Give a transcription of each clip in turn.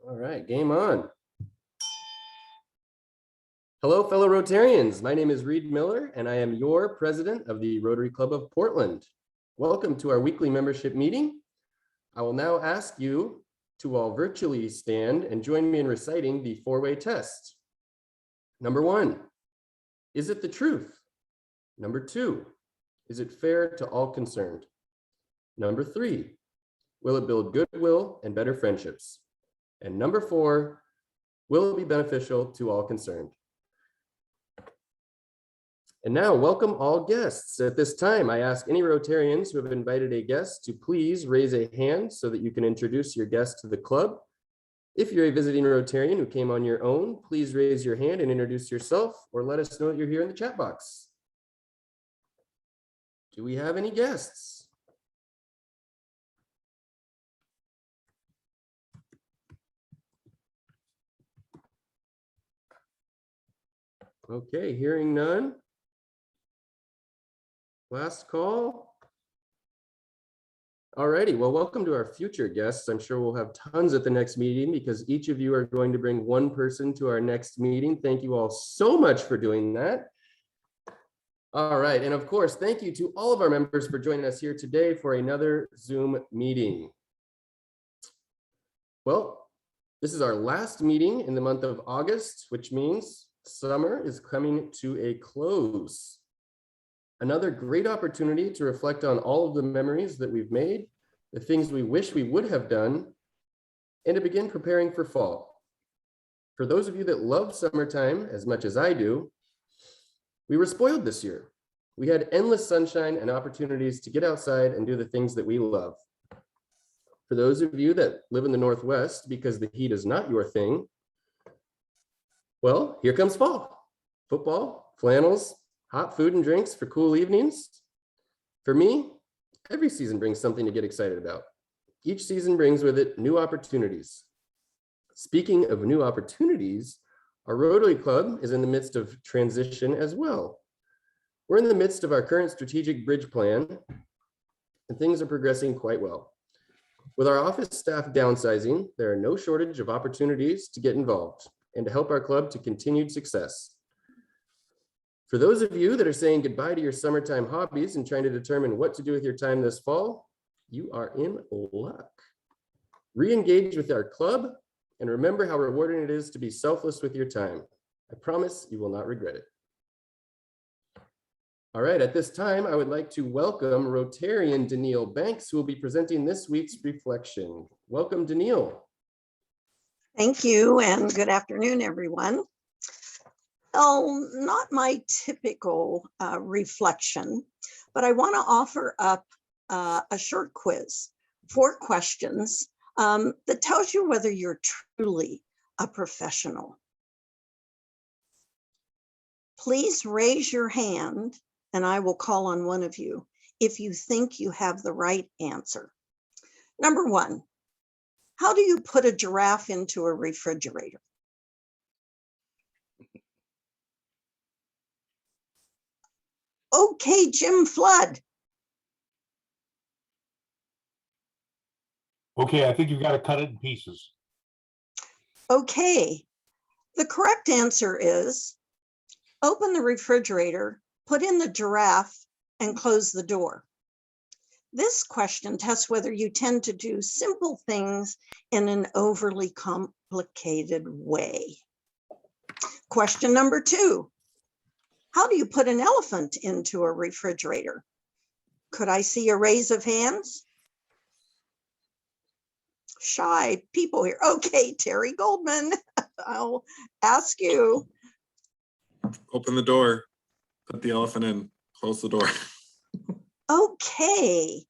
All right, game on. Hello, fellow Rotarians. My name is Reed Miller, and I am your president of the Rotary Club of Portland. Welcome to our weekly membership meeting. I will now ask you to all virtually stand and join me in reciting the four-way test. Number 1, is it the truth? Number 2, is it fair to all concerned? Number 3, will it build goodwill and better friendships? And number 4, will it be beneficial to all concerned? And now, welcome all guests. At this time, I ask any Rotarians who have invited a guest to please raise a hand so that you can introduce your guest to the club. If you're a visiting Rotarian who came on your own, please raise your hand and introduce yourself, or let us know that you're here in the chat box. Do we have any guests? Okay, hearing none. Last call. Alrighty, well, welcome to our future guests. I'm sure we'll have tons at the next meeting because each of you are going to bring one person to our next meeting. Thank you all so much for doing that. All right, and of course, thank you to all of our members for joining us here today for another Zoom meeting. Well, this is our last meeting in the month of August, which means summer is coming to a close. Another great opportunity to reflect on all of the memories that we've made, the things we wish we would have done, and to begin preparing for fall. For those of you that love summertime as much as I do, we were spoiled this year. We had endless sunshine and opportunities to get outside and do the things that we love. For those of you that live in the Northwest because the heat is not your thing, well, here comes fall. Football, flannels, hot food and drinks for cool evenings. For me, every season brings something to get excited about. Each season brings with it new opportunities. Speaking of new opportunities, our Rotary Club is in the midst of transition as well. We're in the midst of our current strategic bridge plan, and things are progressing quite well. With our office staff downsizing, there are no shortage of opportunities to get involved and to help our club to continued success. For those of you that are saying goodbye to your summertime hobbies and trying to determine what to do with your time this fall, you are in luck. Re-engage with our club and remember how rewarding it is to be selfless with your time. I promise you will not regret it. All right, at this time, I would like to welcome Rotarian Danielle Banks, who will be presenting this week's reflection. Welcome, Danielle. Thank you, and good afternoon, everyone. Oh, not my typical reflection, but I want to offer up a short quiz, 4 questions that tells you whether you're truly a professional. Please raise your hand and I will call on one of you if you think you have the right answer. Number 1, how do you put a giraffe into a refrigerator? Okay, Jim Flood. Okay, I think you've got to cut it in pieces. Okay, the correct answer is open the refrigerator, put in the giraffe, and close the door. This question tests whether you tend to do simple things in an overly complicated way. Question number 2. How do you put an elephant into a refrigerator? Could I see a raise of hands? Shy people here. Okay, Terry Goldman, I'll ask you. Open the door, put the elephant in, close the door. Okay,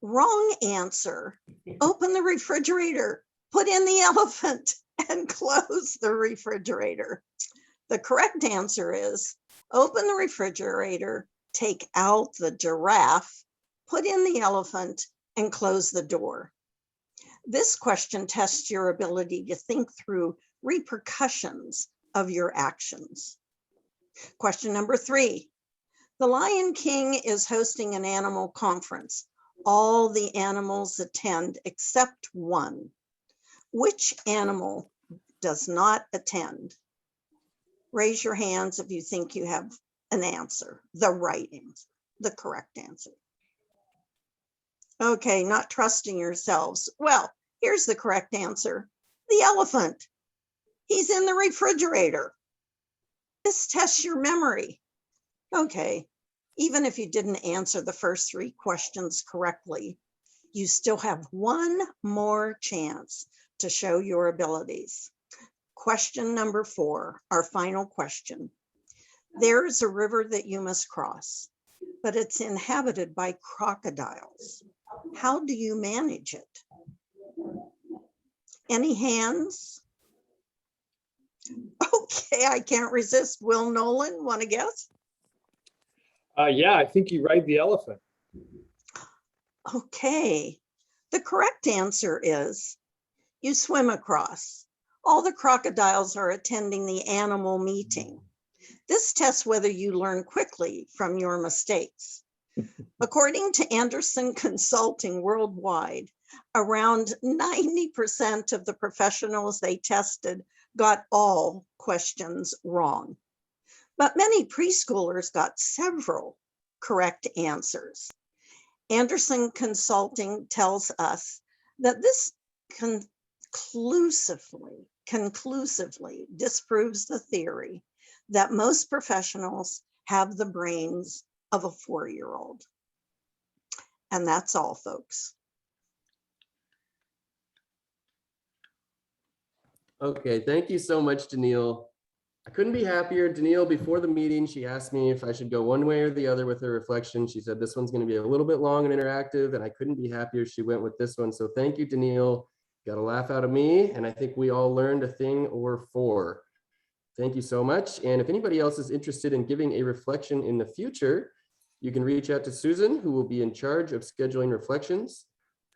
wrong answer. Open the refrigerator, put in the elephant, and close the refrigerator. The correct answer is open the refrigerator, take out the giraffe, put in the elephant, and close the door. This question tests your ability to think through repercussions of your actions. Question number 3. The Lion King is hosting an animal conference. All the animals attend except one. Which animal does not attend? Raise your hands if you think you have an answer, the right answer, the correct answer. Okay, not trusting yourselves. Well, here's the correct answer. The elephant. He's in the refrigerator. This tests your memory. Okay, even if you didn't answer the first 3 questions correctly, you still have one more chance to show your abilities. Question number 4, our final question. There is a river that you must cross, but it's inhabited by crocodiles. How do you manage it? Any hands? Okay, I can't resist. Will Nolan, want to guess? Yeah, I think you ride the elephant. Okay, the correct answer is you swim across. All the crocodiles are attending the animal meeting. This tests whether you learn quickly from your mistakes. According to Anderson Consulting worldwide, around 90% of the professionals they tested got all questions wrong. But many preschoolers got several correct answers. Anderson Consulting tells us that this conclusively disproves the theory that most professionals have the brains of a 4-year-old. And that's all, folks. Okay, thank you so much, Danielle. I couldn't be happier. Danielle, before the meeting, she asked me if I should go one way or the other with her reflection. She said this one's going to be a little bit long and interactive, and I couldn't be happier she went with this one. So thank you, Danielle. Got a laugh out of me, and I think we all learned a thing or 4. Thank you so much. And if anybody else is interested in giving a reflection in the future, you can reach out to Susan, who will be in charge of scheduling reflections.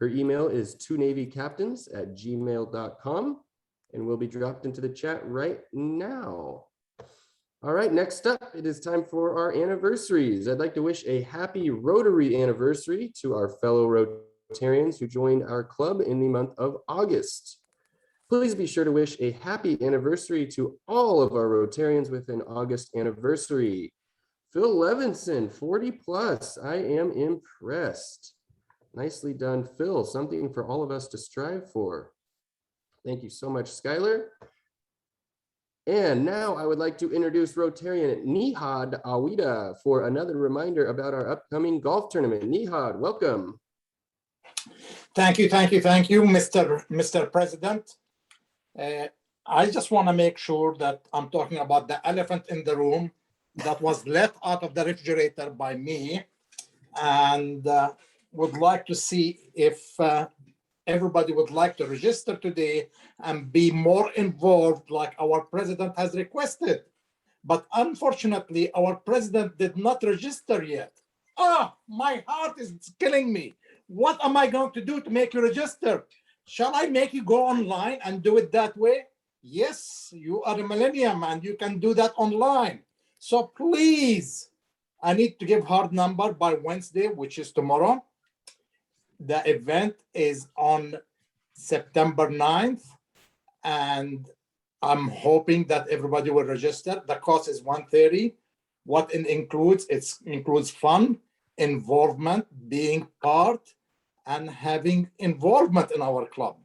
Her email is 2navycaptains@gmail.com. and will be dropped into the chat right now. All right, next up, it is time for our anniversaries. I'd like to wish a happy Rotary anniversary to our fellow Rotarians who joined our club in the month of August. Please be sure to wish a happy anniversary to all of our Rotarians with an August anniversary. Phil Levinson, 40 plus. I am impressed. Nicely done, Phil. Something for all of us to strive for. Thank you so much, Skylar. And now I would like to introduce Rotarian Nihad Awida for another reminder about our upcoming golf tournament. Nihad, welcome. Thank you, Mr. President. I just want to make sure that I'm talking about the elephant in the room that was let out of the refrigerator by me, and would like to see if everybody would like to register today and be more involved like our president has requested. But unfortunately, our president did not register yet. My heart is killing me. What am I going to do to make you register? Shall I make you go online and do it that way? Yes, you are a millennium and you can do that online. So please, I need to give hard number by Wednesday, which is tomorrow. The event is on September 9th, and I'm hoping that everybody will register. The cost is $130. What it includes fun, involvement, being part, and having involvement in our club.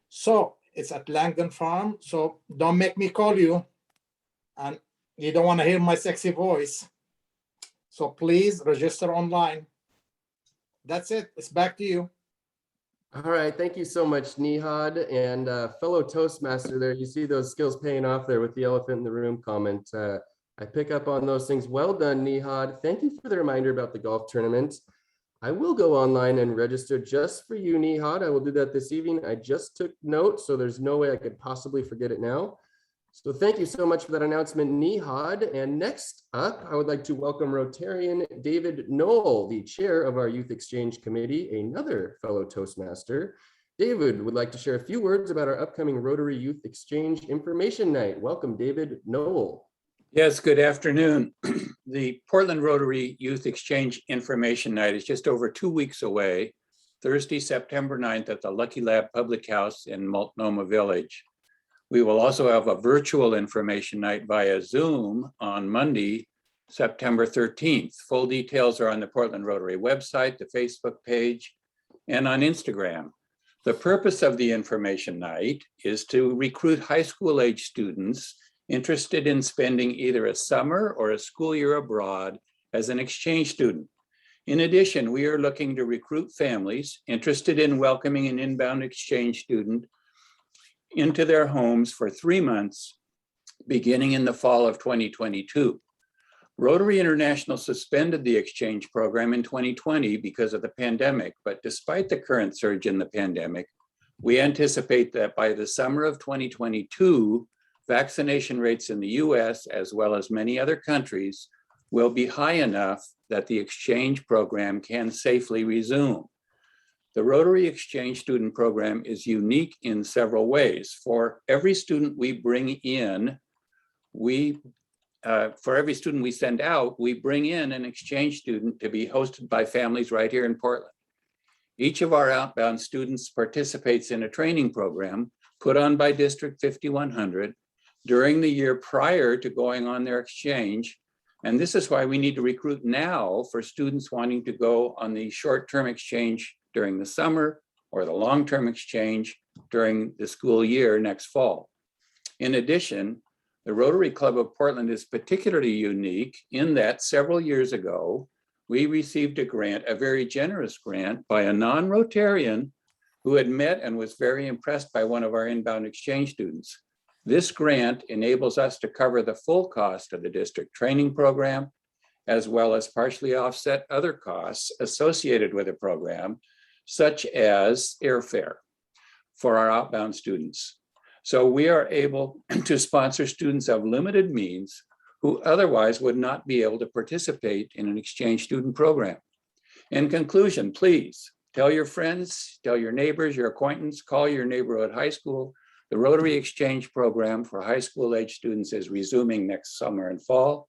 So it's at Langdon Farm, so don't make me call you, and you don't want to hear my sexy voice. So please register online. That's it. It's back to you. All right, thank you so much, Nihad, and fellow Toastmaster there. You see those skills paying off there with the elephant in the room comment. I pick up on those things. Well done, Nihad. Thank you for the reminder about the golf tournament. I will go online and register just for you, Nihad. I will do that this evening. I just took note, so there's no way I could possibly forget it now. So thank you so much for that announcement, Nihad. And next up, I would like to welcome Rotarian David Knoll, the chair of our Youth Exchange Committee, another fellow Toastmaster. David would like to share a few words about our upcoming Rotary Youth Exchange Information Night. Welcome, David Knoll. Yes, good afternoon. The Portland Rotary Youth Exchange Information Night is just over 2 weeks away. Thursday, September 9th at the Lucky Lab Public House in Multnomah Village. We will also have a virtual information night via Zoom on Monday, September 13th. Full details are on the Portland Rotary website, the Facebook page, and on Instagram. The purpose of the information night is to recruit high school age students interested in spending either a summer or a school year abroad as an exchange student. In addition, we are looking to recruit families interested in welcoming an inbound exchange student into their homes for 3 months, beginning in the fall of 2022. Rotary International suspended the exchange program in 2020 because of the pandemic, but despite the current surge in the pandemic, we anticipate that by the summer of 2022, vaccination rates in the US, as well as many other countries, will be high enough that the exchange program can safely resume. The Rotary Exchange Student Program is unique in several ways. For every student we bring in, for every student we send out, we bring in an exchange student to be hosted by families right here in Portland. Each of our outbound students participates in a training program put on by District 5100 during the year prior to going on their exchange. And this is why we need to recruit now for students wanting to go on the short-term exchange during the summer or the long-term exchange during the school year next fall. In addition, the Rotary Club of Portland is particularly unique in that several years ago, we received a grant, a very generous grant by a non-Rotarian who had met and was very impressed by one of our inbound exchange students. This grant enables us to cover the full cost of the district training program, as well as partially offset other costs associated with the program, such as airfare for our outbound students. So we are able to sponsor students of limited means who otherwise would not be able to participate in an exchange student program. In conclusion, please tell your friends, tell your neighbors, your acquaintances, call your neighborhood high school. The Rotary Exchange Program for high school age students is resuming next summer and fall.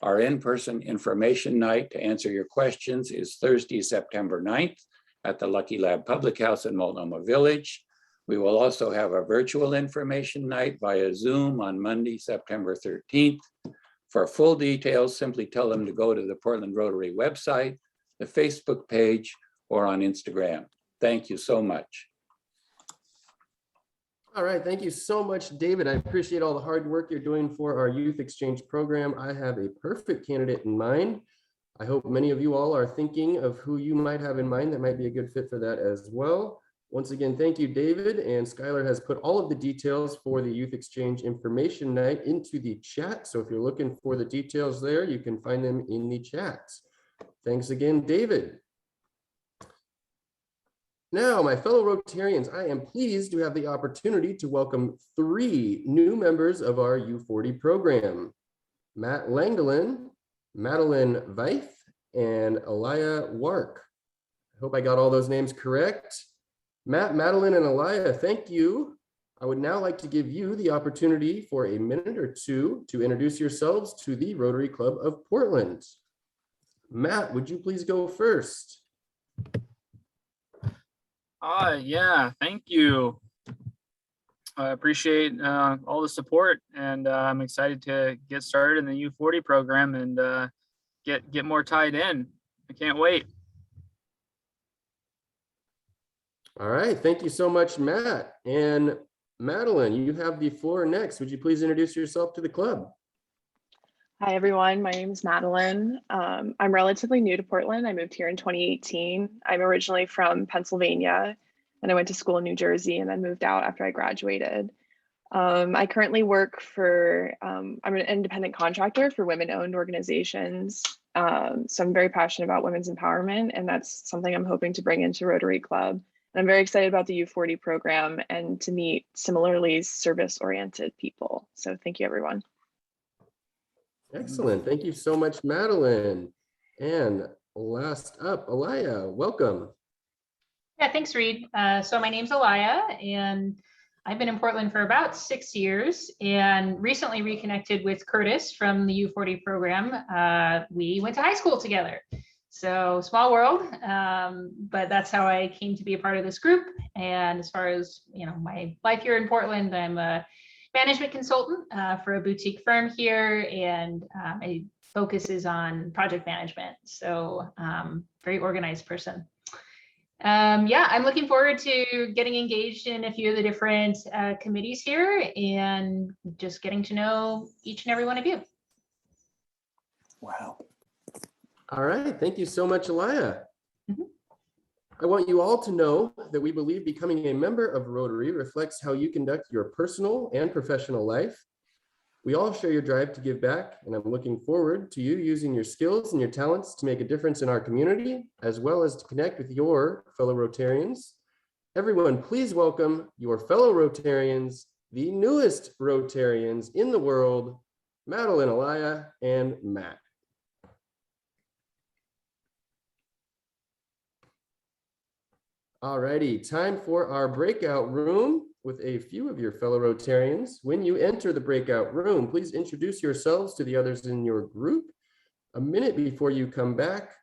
Our in-person information night to answer your questions is Thursday, September 9th at the Lucky Lab Public House in Multnomah Village. We will also have a virtual information night via Zoom on Monday, September 13th. For full details, simply tell them to go to the Portland Rotary website, the Facebook page, or on Instagram. Thank you so much. All right, thank you so much, David. I appreciate all the hard work you're doing for our youth exchange program. I have a perfect candidate in mind. I hope many of you all are thinking of who you might have in mind that might be a good fit for that as well. Once again, thank you, David. And Skylar has put all of the details for the youth exchange information night into the chat. So if you're looking for the details there, you can find them in the chat. Thanks again, David. Now, my fellow Rotarians, I am pleased to have the opportunity to welcome 3 new members of our U40 program: Matt Langdalen, Madeline Veith, and Alaya Wark. I hope I got all those names correct. Matt, Madeline, and Alaya, thank you. I would now like to give you the opportunity for a minute or two to introduce yourselves to the Rotary Club of Portland. Matt, would you please go first? Yeah, thank you. I appreciate all the support, and I'm excited to get started in the U40 program and get more tied in. I can't wait. All right, thank you so much, Matt. And Madeline, you have the floor next. Would you please introduce yourself to the club? Hi, everyone. My name is Madeline. I'm relatively new to Portland. I moved here in 2018. I'm originally from Pennsylvania, and I went to school in New Jersey and then moved out after I graduated. I currently work for, I'm an independent contractor for women-owned organizations. So I'm very passionate about women's empowerment, and that's something I'm hoping to bring into Rotary Club. And I'm very excited about the U40 program and to meet similarly service-oriented people. So thank you, everyone. Excellent. Thank you so much, Madeline. And last up, Alaya, welcome. Yeah, thanks, Reed. So my name's Alaya, and I've been in Portland for about 6 years and recently reconnected with Curtis from the U40 program. We went to high school together. So small world, but that's how I came to be a part of this group. And as far as, you know, my life here in Portland, I'm a management consultant for a boutique firm here, and my focus is on project management. So very organized person. Yeah, I'm looking forward to getting engaged in a few of the different committees here and just getting to know each and every one of you. Wow. All right, thank you so much, Alaya. Mhm. I want you all to know that we believe becoming a member of Rotary reflects how you conduct your personal and professional life. We all share your drive to give back, and I'm looking forward to you using your skills and your talents to make a difference in our community, as well as to connect with your fellow Rotarians. Everyone, please welcome your fellow Rotarians, the newest Rotarians in the world, Madeline, Alaya, and Matt. All righty, time for our breakout room with a few of your fellow Rotarians. When you enter the breakout room, please introduce yourselves to the others in your group. A minute before you come back,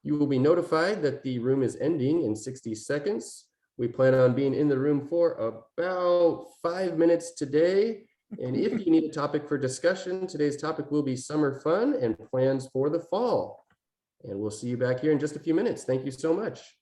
you will be notified that the room is ending in 60 seconds. We plan on being in the room for about 5 minutes today. And if you need a topic for discussion, today's topic will be summer fun and plans for the fall. And we'll see you back here in just a few minutes. Thank you so much.